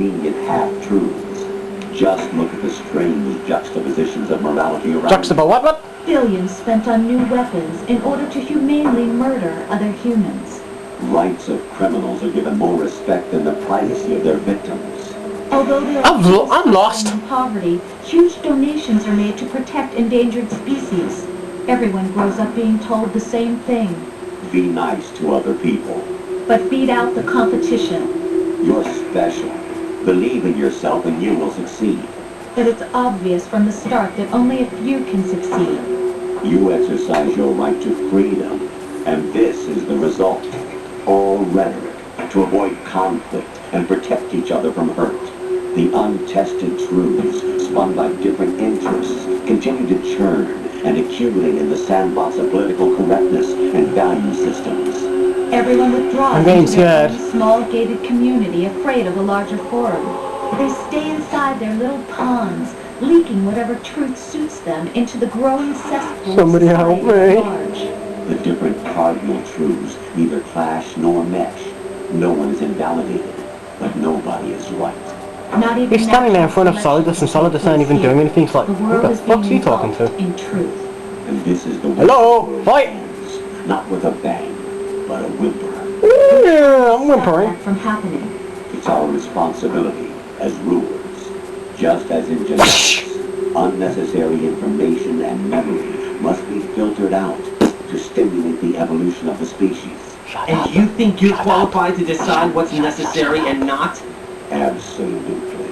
convenient half-truths. Just look at the strange juxtapositions of morality around you. What? Billions spent on new weapons in order to humanely murder other humans. Rights of criminals are given more respect than the privacy of their victims. Although there I'm lost. In poverty, huge donations are made to protect endangered species. Everyone grows up being told the same thing. Be nice to other people. But beat out the competition. You're special. Believe in yourself and you will succeed. But it's obvious from the start that only a few can succeed. You exercise your right to freedom, and this is the result. All rhetoric to avoid conflict and protect each other from hurt. The untested truths, spun by different interests, continue to churn and accumulate in the sandbox of political correctness and value systems. Everyone withdraws into their own small gated community, afraid of a larger forum. They stay inside their little ponds, leaking whatever truth suits them into the growing cesspool Somebody help me. at large. The different cardinal truths neither clash nor mesh. No one is invalidated, but nobody is right. Not even He's standing there in front of Solidus, and Solidus ain't even doing anything. It's like, who the fuck's he talking to? In truth. And this is the way Hello? Fight! not with a bang, but a whimper. Yeah, I'm whimpering. From happening. It's our responsibility as rulers, just as in genetics. Unnecessary information and memory must be filtered out to stimulate the evolution of the species. And you think you're qualified to decide what's necessary and not? Absolutely.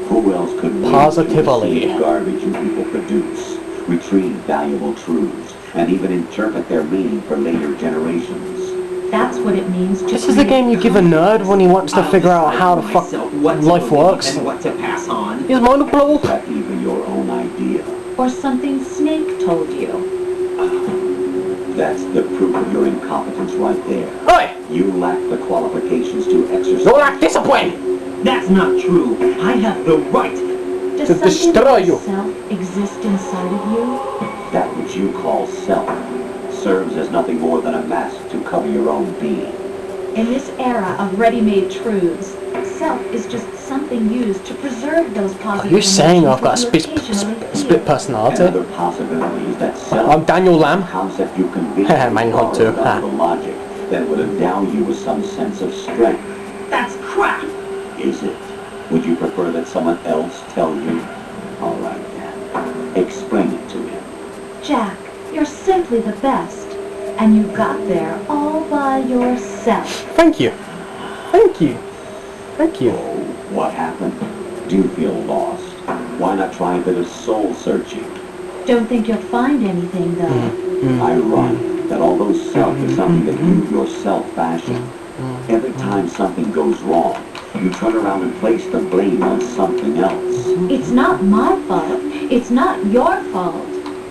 Who else could Positively. receive garbage you people produce, retrieve valuable truths, and even interpret their meaning for later generations? That's what it means to This is the game you give a nerd when he wants to figure out how the fuck life works. And what to pass on. His mind will blow Is that even your own idea? Or something Snake told you. That's the proof of your incompetence right there. Oi! You lack the qualifications to exercise. You lack discipline! That's not true. I have the right. Does To something destroy like you. self exist inside of you? That which you call self serves as nothing more than a mask to cover your own being. In this era of ready-made truths, self is just something used to preserve those positive Are you saying I've got a emotions that you occasionally split feel. personality? Another possibility is that self I'm Daniel Lamb. concept you conveniently Manhunt too. borrowed out of the logic that would endow you with some sense of strength. That's crap. Is it? Would you prefer that someone else tell you? All right then. Explain it to him. Jack, you're simply the best. And you got there all by yourself. Thank you. Thank you. Thank you. Oh, what happened? Do you feel lost? Why not try a bit of soul searching? Don't think you'll find anything, though. Ironic that although self is something that you yourself fashion, every time something goes wrong, you turn around and place the blame on something else. It's not my fault. It's not your fault.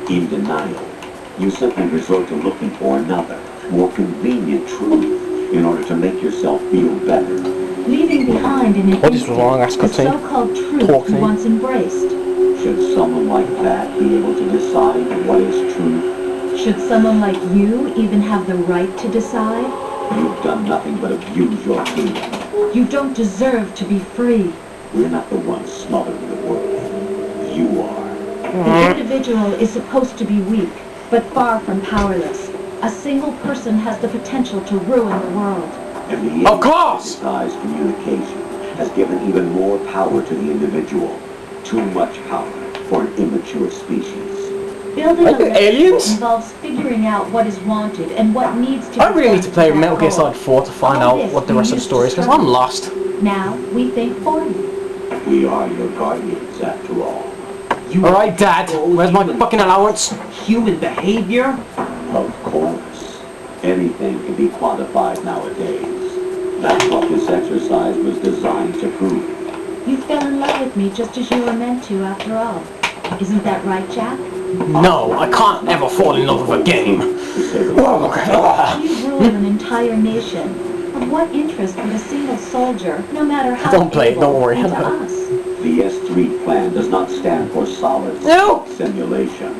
In denial, you simply resort to looking for another, more convenient truth in order to make yourself feel better. Leaving behind in an What is wrong, instant the Ascot? so-called truth Talk to you me. once embraced. Should someone like that be able to decide what is truth? Should someone like you even have the right to decide? You've done nothing but abuse your freedom. You don't deserve to be free. We're not the ones smothering the world. You are. The individual is supposed to be weak, but far from powerless. A single person has the potential to ruin the world. And the Of course! digitized communication has given even more power to the individual. Too much power for an immature species. Building Are a you legacy aliens? involves figuring out what is wanted and what needs to I be really done need to play that Metal Gear goal. Solid 4 to find All out this what the you rest of the used story to is, because struggle I'm lost. Now we think for you. We are your guardians, after all. Alright, Dad, where's my fucking allowance? Human behavior? Of course. Anything can be quantified nowadays. That's what this exercise was designed to prove. You fell in love with me just as you were meant to, after all. Isn't that right, Jack? No, I can't ever fall in love with a game. Oh my god. You rule an entire nation. Of what interest would a single soldier, no matter how Don't play it, able, don't worry. be to us? The S3 plan does not stand for solid No. simulation.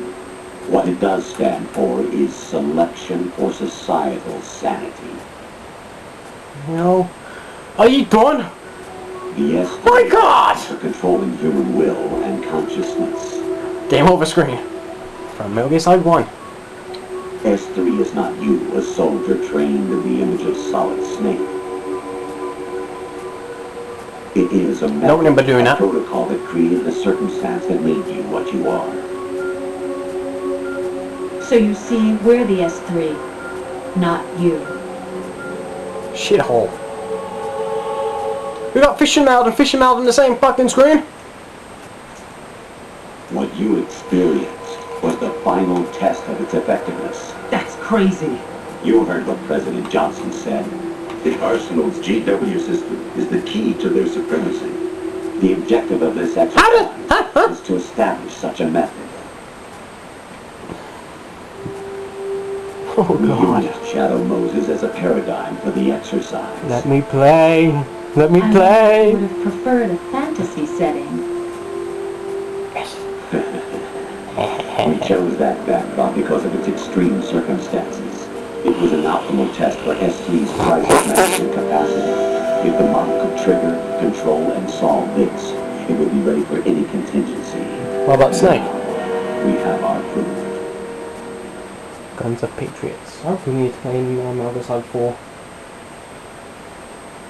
What it does stand for is selection for societal sanity. No. Are you done? The S My God! for controlling human will and consciousness. Game over screen. From Metal Gear Solid 1. S3 is not you, a soldier trained in the image of Solid Snake. It is a Don't remember doing that. protocol that created a circumstance that made you what you are. So you see, we're the S3, not you. Shithole. We got Fish and Meld in the same fucking screen? What you experienced was the final test of its effectiveness. That's crazy. You heard what President Johnson said. The Arsenal's GW system is the key to their supremacy. The objective of this exercise is to establish such a method. Oh We God. used Shadow Moses as a paradigm for the exercise. Let me play. Let me I play. would have preferred a fantasy setting. We chose that backdrop because of its extreme circumstances. It was an optimal test for S3's crisis management capacity. If the model could trigger, control, and solve this, it would be ready for any contingency. What about Snake? We have our proof. Guns of Patriots. I really need to play new on Metal Gear Solid 4.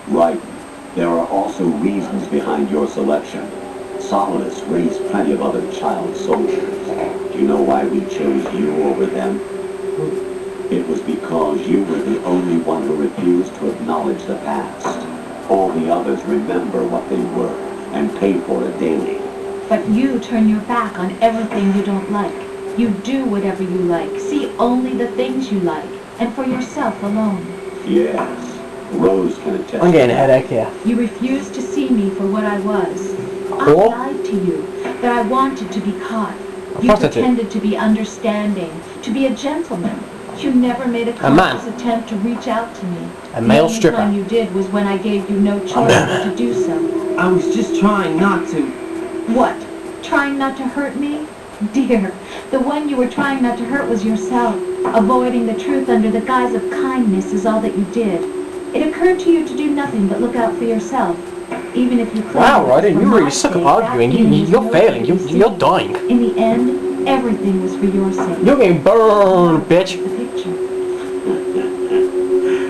Right. There are also reasons behind your selection. Solidus raised plenty of other child soldiers. Do you know why we chose you over them? It was because you were the only one who refused to acknowledge the past. All the others remember what they were and pay for it daily. But you turn your back on everything you don't like. You do whatever you like, see only the things you like, and for yourself alone. Yes, Rose can attest. I'm getting a to that. headache here. You refused to see me for what I was. I Cool. lied to you, that I wanted to be caught. You course I did. pretended to be understanding, to be a gentleman. You never made a A man. conscious attempt to reach out to me. A male The stripper. only time you did was when I gave you no choice but to do so. I was just trying not to. What? Trying not to hurt me? Dear, the one you were trying not to hurt was yourself. Avoiding the truth under the guise of kindness is all that you did. It occurred to you to do nothing but look out for yourself. Even if you claimed Wow, it was Ryden, for you my really suck at sake, arguing. that feeling was You're no failing. good to see. You're dying. In the end, everything was for your sake. You're getting burned, bitch. The picture.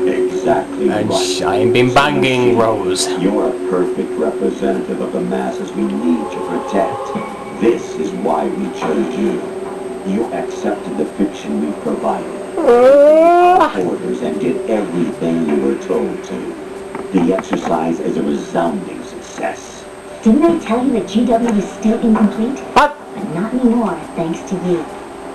Exactly And right. I ain't been banging Rose. You're a perfect representative of the masses we need to protect. This is why we chose you. You accepted the fiction we provided. Orders and did everything you were told to. The exercise is a resounding success. Didn't I tell you that GW was still incomplete? What? But not anymore, thanks to you.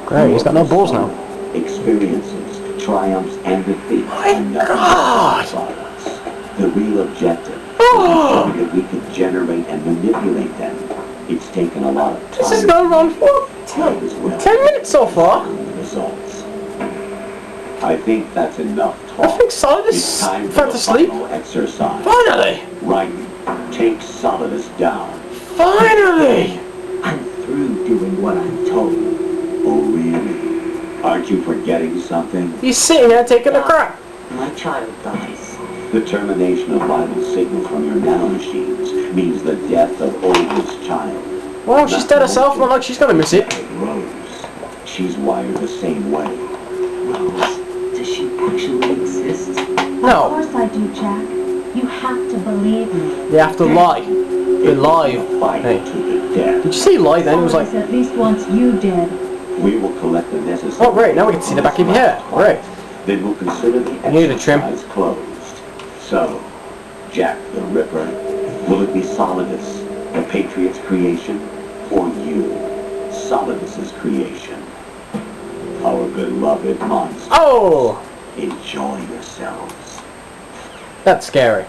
Great, he's got no balls now. Experiences, triumphs, and defeats. My are nothing but God! byproducts. The real objective is to show that we can generate and manipulate them. It's taken a lot of time. This is going on for time as well. 10 minutes so far. The results. I think that's enough I talk. think Solidus It's time for fell the to sleep. final exercise. Finally! Right. Take Solidus down. Finally! I'm through doing what I'm told. Oh, really? Aren't you forgetting something? He's sitting there taking a crap. My child dies. The termination of vital signals from your nanomachines means the death of Olga's child. Well, she's dead herself, not like she's gonna miss it. Rose. She's wired the same way. Rose, does she actually exist? Of No, course I do, Jack. You have to believe me. they have to lie. They lie. Fight Hey, to the death. did you see lie then? It was like, Solidus at least wants you dead. We will collect the necessary. oh great, now we can see the back of your hair. Great. Then we'll consider the You need a trim. exercise closed. So, Jack the Ripper, will it be Solidus, the Patriot's creation, or you, Solidus's creation? Our beloved monster. Oh! Enjoy yourselves. That's scary.